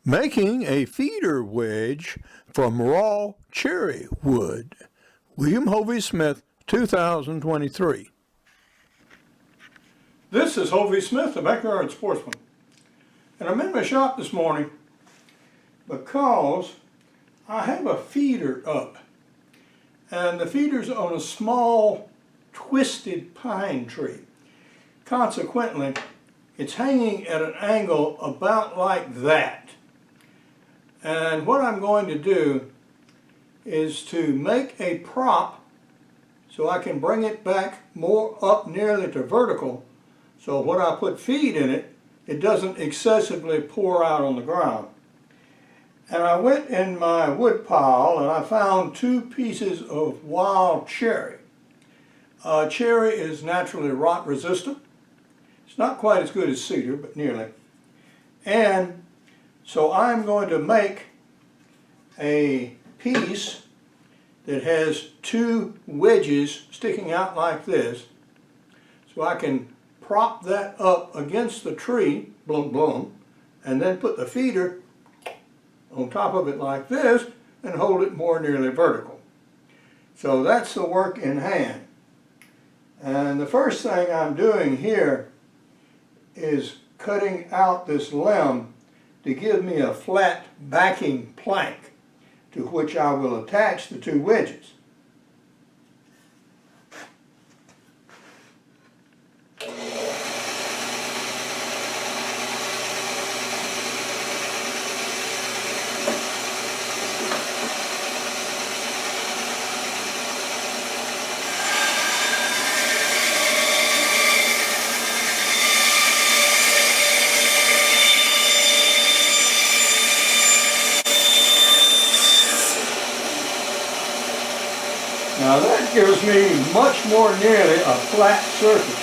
Making a feeder wedge from raw cherry wood. William Hovey Smith, 2023. This is Hovey Smith, the Backyard Sportsman. And I'm in my shop this morning because I have a feeder up. And the feeder's on a small twisted pine tree. Consequently, it's hanging at an angle about like that. And what I'm going to do is to make a prop so I can bring it back more up nearly to vertical, so when I put feed in it, it doesn't excessively pour out on the ground. And I went in my wood pile and I found 2 pieces of wild cherry. Cherry is naturally rot resistant. It's not quite as good as cedar, but nearly. And so I'm going to make a piece that has 2 wedges sticking out like this, so I can prop that up against the tree, blum blum, and then put the feeder on top of it like this and hold it more nearly vertical. So that's the work in hand. And the first thing I'm doing here is cutting out this limb to give me a flat backing plank to which I will attach the 2 wedges. Now that gives me much more nearly a flat surface.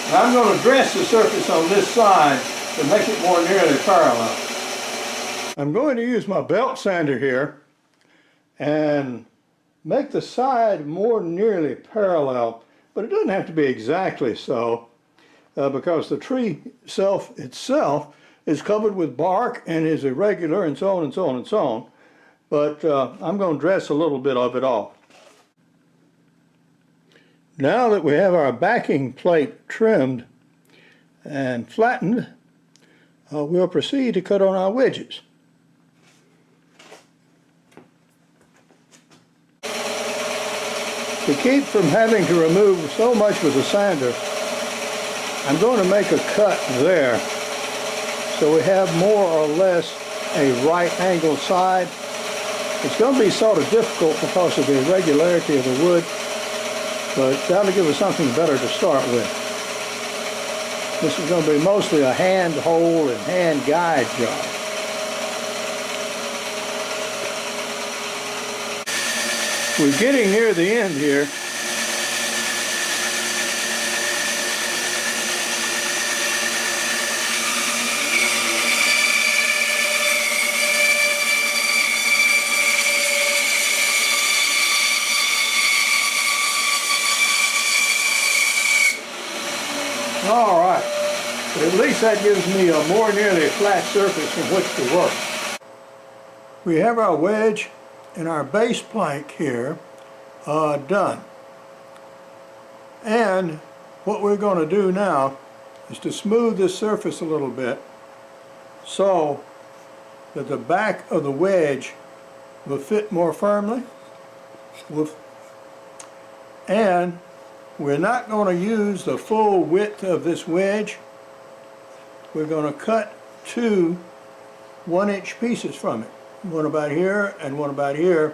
Now I'm going to dress the surface on this side to make it more nearly parallel. I'm going to use my belt sander here and make the side more nearly parallel, but it doesn't have to be exactly so because the tree itself is covered with bark and is irregular and so on and so on and so on. But I'm going to dress a little bit of it off. Now that we have our backing plate trimmed and flattened, we'll proceed to cut on our wedges. To keep from having to remove so much with the sander, I'm going to make a cut there so we have more or less a right angle side. It's going to be sort of difficult because of the irregularity of the wood, but that'll give us something better to start with. This is going to be mostly a hand hold and hand guide job. We're getting near the end here. All right, but at least that gives me a more nearly flat surface from which to work. We have our wedge and our base plank here done. And what we're going to do now is to smooth this surface a little bit so that the back of the wedge will fit more firmly. And we're not going to use the full width of this wedge. We're going to cut 2 1-inch pieces from it. One about here and one about here,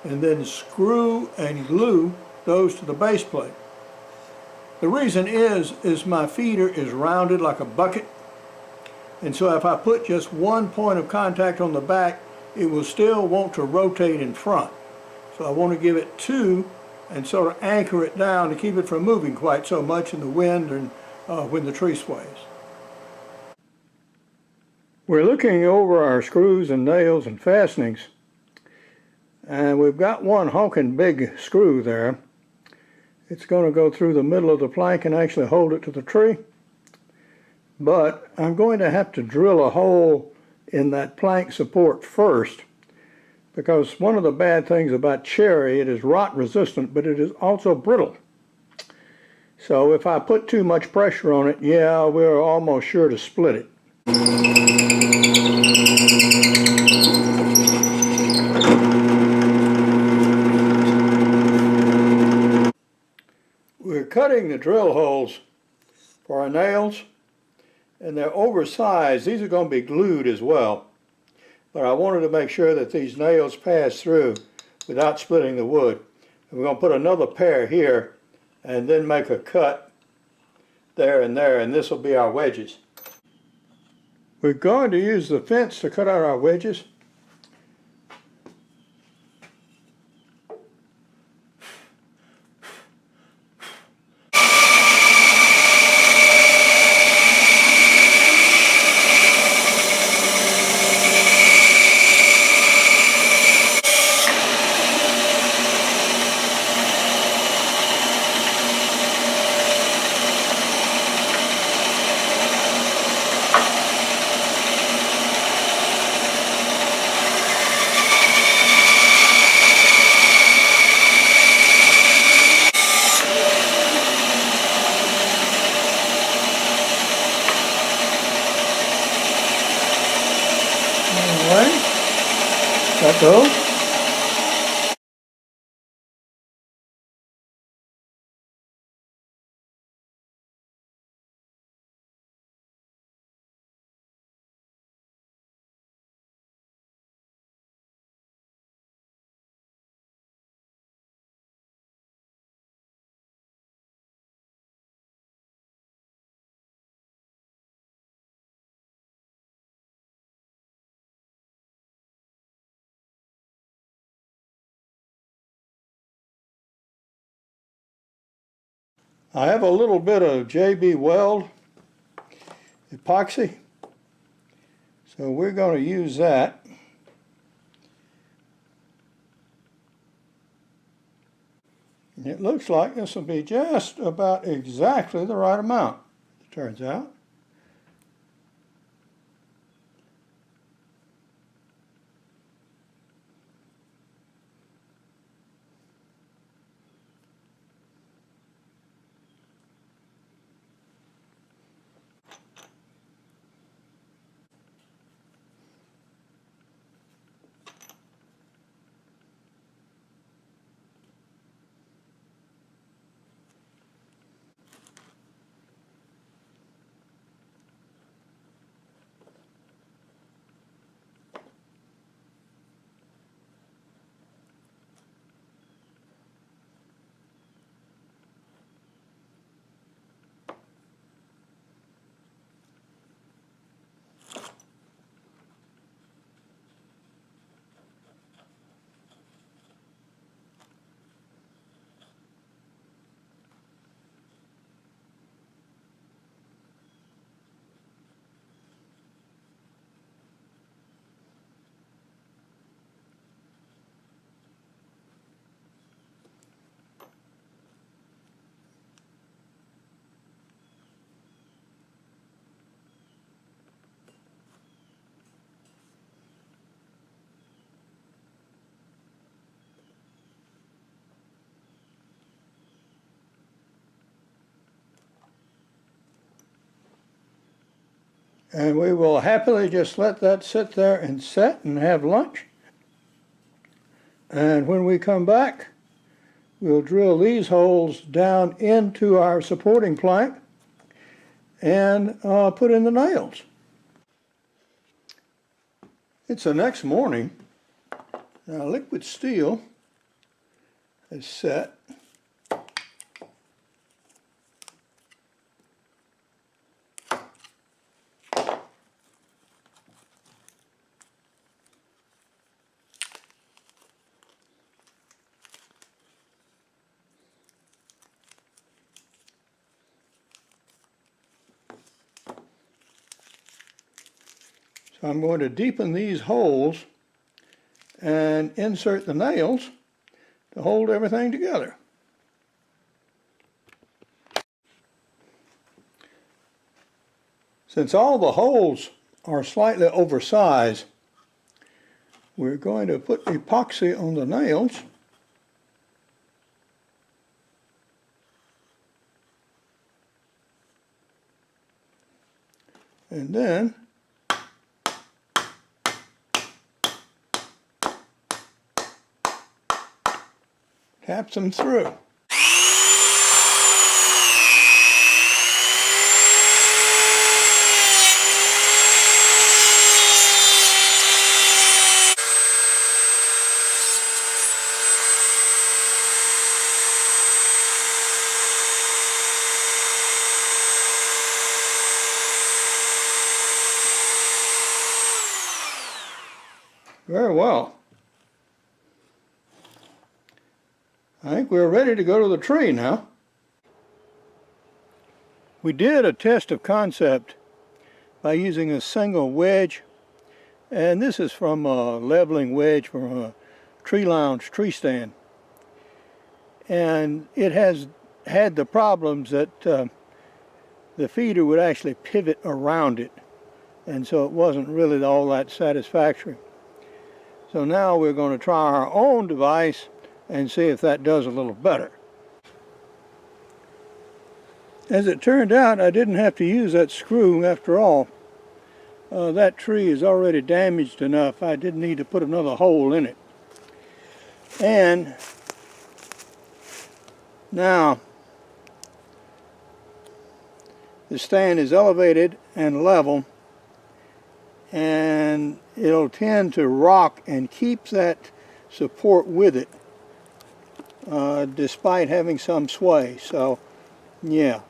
and then screw and glue those to the base plate. The reason is my feeder is rounded like a bucket, and so if I put just 1 point of contact on the back, it will still want to rotate in front. So I want to give it 2 and sort of anchor it down to keep it from moving quite so much in the wind and when the tree sways. We're looking over our screws and nails and fastenings, and we've got one honking big screw there. It's going to go through the middle of the plank and actually hold it to the tree. but I'm going to have to drill a hole in that plank support first, because one of the bad things about cherry, it is rot resistant, but it is also brittle. So if I put too much pressure on it, yeah, we're almost sure to split it. We're cutting the drill holes for our nails, and they're oversized. These are going to be glued as well. But I wanted to make sure that these nails pass through without splitting the wood. And we're going to put another pair here and then make a cut there, and this will be our wedges. We're going to use the fence to cut out our wedges. That goes. I have a little bit of JB Weld epoxy, so we're going to use that. And it looks like this will be just about exactly the right amount, it turns out. And we will happily just let that sit there and set and have lunch. And when we come back, we'll drill these holes down into our supporting plank and put in the nails. It's the next morning. Now liquid steel is set. So I'm going to deepen these holes and insert the nails to hold everything together. Since all the holes are slightly oversized, we're going to put epoxy on the nails. And then tap them through. Very well. I think we're ready to go to the tree now. We did a test of concept by using a single wedge, and this is from a leveling wedge from a tree lounge tree stand. And it has had the problems that the feeder would actually pivot around it, and so it wasn't really all that satisfactory. So now we're going to try our own device and see if that does a little better. As it turned out, I didn't have to use that screw after all. That tree is already damaged enough. I didn't need to put another hole in it. And now the stand is elevated and level, and it'll tend to rock and keep that support with it despite having some sway. So yeah,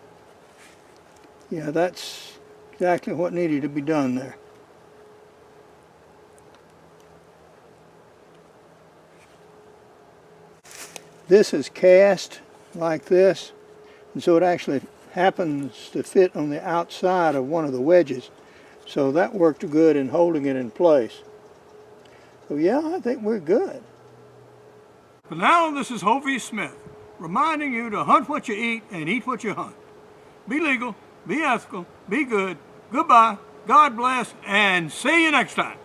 that's exactly what needed to be done there. This is cast like this, and so it actually happens to fit on the outside of one of the wedges. So that worked good in holding it in place. So yeah, I think we're good. For now, this is Hovey Smith, reminding you to hunt what you eat and eat what you hunt. Be legal, be ethical, be good. Goodbye, God bless, and see you next time.